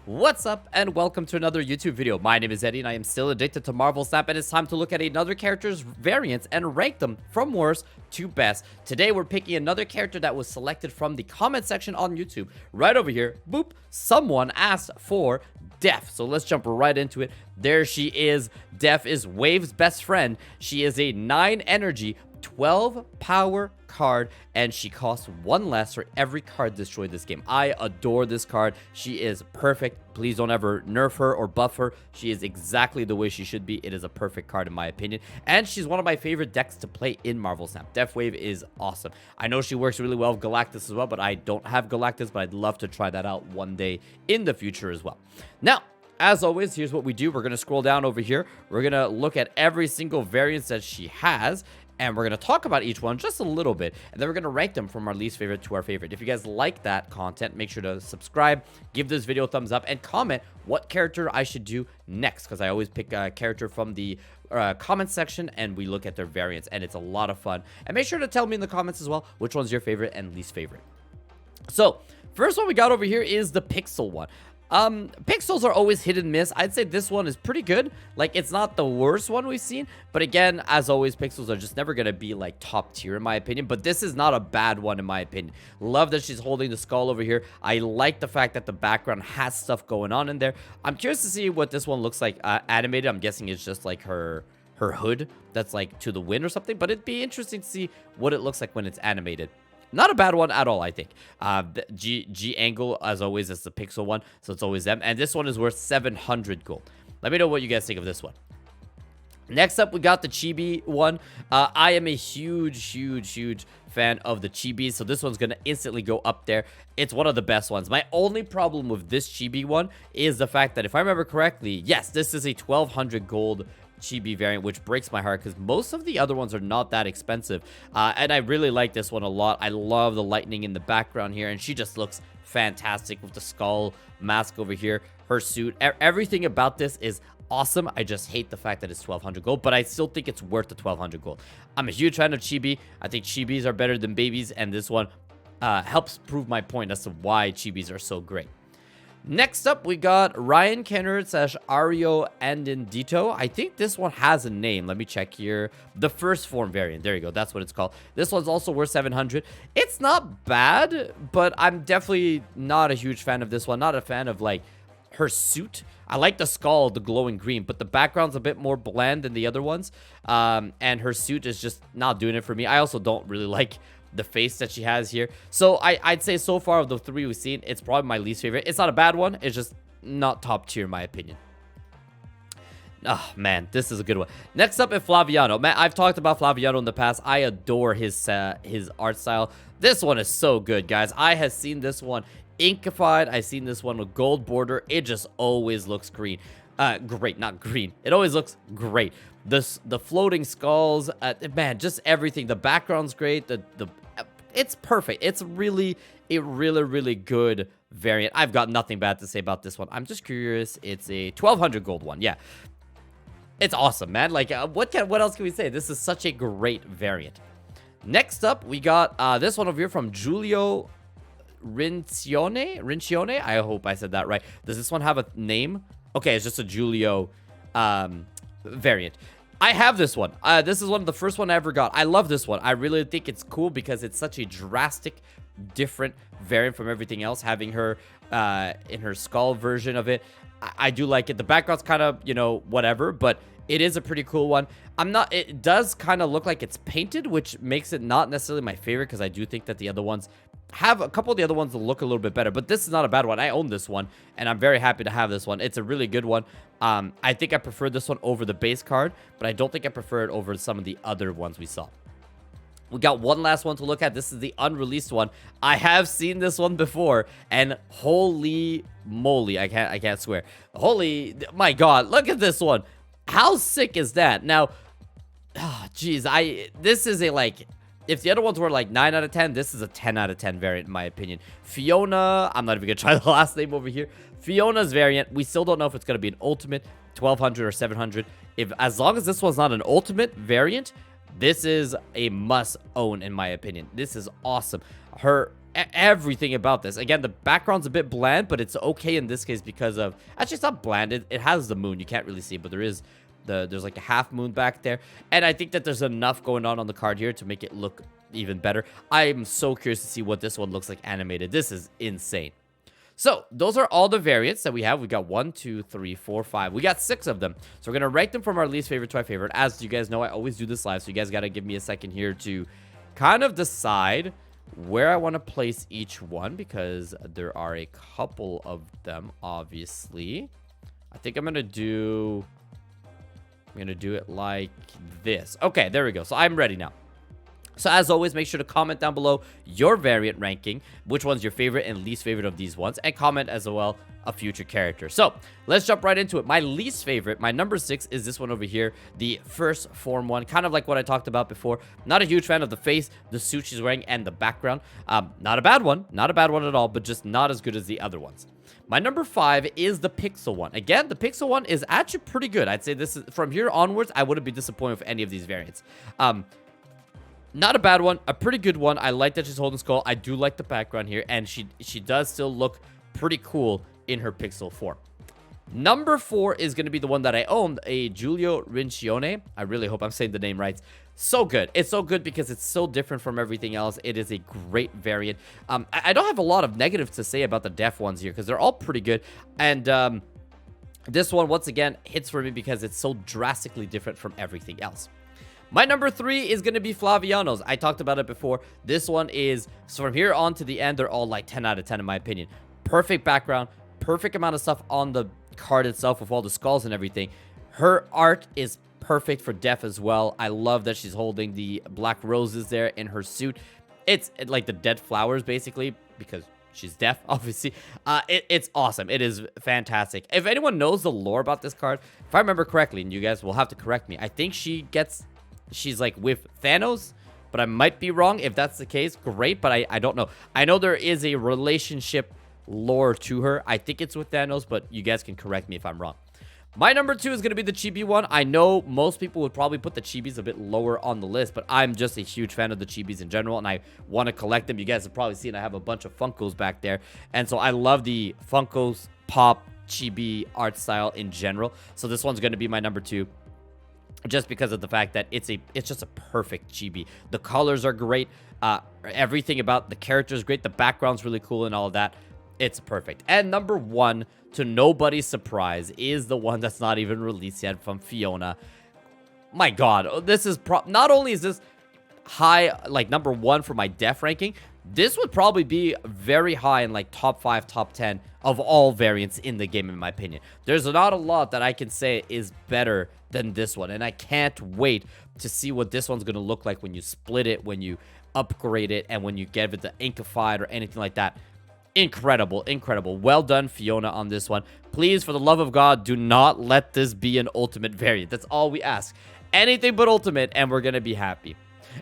What's up and welcome to another YouTube video. My name is Eddie and I am still addicted to Marvel Snap, and it's time to look at another character's variants and rank them from worst to best. Today we're picking another character that was selected from the comment section on YouTube. Right over here, boop, someone asked for Def. So let's jump right into it. There she is. Def is Wave's best friend. She is a 9 energy, 12 power card, and she costs 1 less for every card destroyed this game. I adore this card. She is perfect. Please don't ever nerf her or buff her. She is exactly the way she should be. It is a perfect card in my opinion, and she's one of my favorite decks to play in Marvel Snap. Def Wave is awesome. I know she works really well with Galactus as well, but I don't have Galactus, but I'd love to try that out one day in the future as well. Now, as always, here's what we do. We're going to scroll down over here. We're going to look at every single variance that she has, and we're going to talk about each one just a little bit, and then we're going to rank them from our least favorite to our favorite. If you guys like that content, make sure to subscribe, give this video a thumbs up, and comment what character I should do next, because I always pick a character from the comment section, and we look at their variants, and it's a lot of fun. And make sure to tell me in the comments as well which one's your favorite and least favorite. So, first one we got over here is the Pixel one. Pixels are always hit and miss. I'd say this one is pretty good. Like, it's not the worst one we've seen, but again, as always, Pixels are just never gonna be like top tier in my opinion, but this is not a bad one in my opinion. Love that she's holding the skull over here. I like the fact that the background has stuff going on in there. I'm curious to see what this one looks like animated. I'm guessing it's just like her hood that's like to the wind or something, but it'd be interesting to see what it looks like when it's animated. Not a bad one at all, I think. The G angle, as always, is the Pixel one, so it's always them. And this one is worth 700 gold. Let me know what you guys think of this one. Next up, we got the Chibi one. I am a huge fan of the Chibis, so this one's going to instantly go up there. It's one of the best ones. My only problem with this Chibi one is the fact that, if I remember correctly, yes, this is a 1200 gold Chibi variant, which breaks my heart because most of the other ones are not that expensive, and I really like this one a lot. I love the lightning in the background here, and she just looks fantastic with the skull mask over here, her suit. Everything about this is awesome. I just hate the fact that it's 1200 gold, but I still think it's worth the 1200 gold. I'm a huge fan of Chibi. I think Chibis are better than babies, and this one helps prove my point as to why Chibis are so great. Next up, we got Ryan Kennard / Ario Andindito. I think this one has a name. Let me check here. The first form variant. There you go. That's what it's called. This one's also worth 700. It's not bad, but I'm definitely not a huge fan of this one. Not a fan of, like, her suit. I like the skull, the glowing green, but the background's a bit more bland than the other ones. And her suit is just not doing it for me. I also don't really like the face that she has here. So I'd say so far of the 3 we've seen, it's probably my least favorite. It's not a bad one. It's just not top tier in my opinion. Oh, man, this is a good one. Next up is Flaviano. Man, I've talked about Flaviano in the past. I adore his art style. This one is so good, guys. I have seen this one inkified. I've seen this one with gold border. It just always looks green. Great, not green. It always looks great. The floating skulls, man, just everything. The background's great. It's perfect. It's really good variant. I've got nothing bad to say about this one. I'm just curious. It's a 1200 gold one. Yeah, it's awesome, man. Like, what else can we say? This is such a great variant. Next up, we got this one over here from Giulio Rincione. I hope I said that right. Does this one have a name? Okay, it's just a Giulio variant. I have this one. This is one of the first one I ever got. I love this one. I really think it's cool because it's such a drastic, different variant from everything else. Having her in her skull version of it, I do like it. The background's kind of, you know, whatever, but it is a pretty cool one. It does kind of look like it's painted, which makes it not necessarily my favorite because I do think that the other ones have a couple of the other ones that look a little bit better, but this is not a bad one. I own this one, and I'm very happy to have this one. It's a really good one. I think I prefer this one over the base card, but I don't think I prefer it over some of the other ones we saw. We got one last one to look at. This is the unreleased one. I have seen this one before, and holy moly, I can't swear. Holy, my God, look at this one. How sick is that? Now, geez, this is a, like, if the other ones were like 9 out of 10, this is a 10 out of 10 variant in my opinion. Fiona, I'm not even gonna try the last name over here. Fiona's variant, we still don't know if it's gonna be an ultimate, 1200 or 700. As long as this one's not an ultimate variant, this is a must own in my opinion. This is awesome. everything about this. Again, the background's a bit bland, but it's okay in this case because of... Actually, it's not bland. It has the moon. You can't really see it, but there is... There's like a half moon back there. And I think that there's enough going on the card here to make it look even better. I'm so curious to see what this one looks like animated. This is insane. So, those are all the variants that we have. We got 1, 2, 3, 4, 5. We got 6 of them. So, we're going to rank them from our least favorite to our favorite. As you guys know, I always do this live. So, you guys got to give me a second here to kind of decide where I want to place each one. Because there are a couple of them, obviously. I think I'm going to do it like this. Okay, there we go. So, I'm ready now. So as always, make sure to comment down below your variant ranking, which one's your favorite and least favorite of these ones, and comment as well a future character. So let's jump right into it. My least favorite, my number 6, is this one over here, the first form one, kind of like what I talked about before. Not a huge fan of the face, the suit she's wearing, and the background. Not a bad one at all, but just not as good as the other ones. My number 5 is the Pixel one. Again, the Pixel one is actually pretty good. I'd say this is, from here onwards, I wouldn't be disappointed with any of these variants. Not a bad one, a pretty good one. I like that she's holding Skull. I do like the background here, and she does still look pretty cool in her pixel form. Number 4 is going to be the one that I own, a Giulio Rincione. I really hope I'm saying the name right. So good. It's so good because it's so different from everything else. It is a great variant. I don't have a lot of negatives to say about the deaf ones here because they're all pretty good. And this one, once again, hits for me because it's so drastically different from everything else. My number 3 is going to be Flaviano's. I talked about it before. This one is, so from here on to the end, they're all like 10 out of 10 in my opinion. Perfect background, perfect amount of stuff on the card itself with all the skulls and everything. Her art is perfect for deaf as well. I love that she's holding the black roses there in her suit. It's like the dead flowers basically because she's deaf, obviously. It's awesome. It is fantastic. If anyone knows the lore about this card, if I remember correctly, and you guys will have to correct me, I think she's like with Thanos, but I might be wrong. If that's the case, great, but I don't know. I know there is a relationship lore to her. I think it's with Thanos, but you guys can correct me if I'm wrong. My number 2 is going to be the Chibi one. I know most people would probably put the Chibis a bit lower on the list, but I'm just a huge fan of the Chibis in general, and I want to collect them. You guys have probably seen I have a bunch of Funkos back there, and so I love the Funkos Pop Chibi art style in general. So this one's going to be my number 2. Just because of the fact that it's just a perfect chibi. The colors are great. Everything about the character is great. The background's really cool and all of that. It's perfect. And number 1, to nobody's surprise, is the one that's not even released yet from Fiona. My God, this is not only is this high, like number 1 for my deaf ranking, this would probably be very high in like top 5, top 10 of all variants in the game, in my opinion. There's not a lot that I can say is better than this one, and I can't wait to see what this one's going to look like when you split it, when you upgrade it, and when you give it the Inkified or anything like that. Incredible, incredible. Well done, Fiona, on this one. Please, for the love of God, do not let this be an ultimate variant. That's all we ask. Anything but ultimate, and we're going to be happy.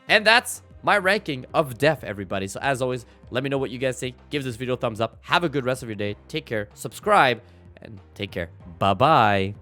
And that's my ranking of deaf, everybody. So as always, let me know what you guys think. Give this video a thumbs up. Have a good rest of your day. Take care. Subscribe. And take care. Bye-bye.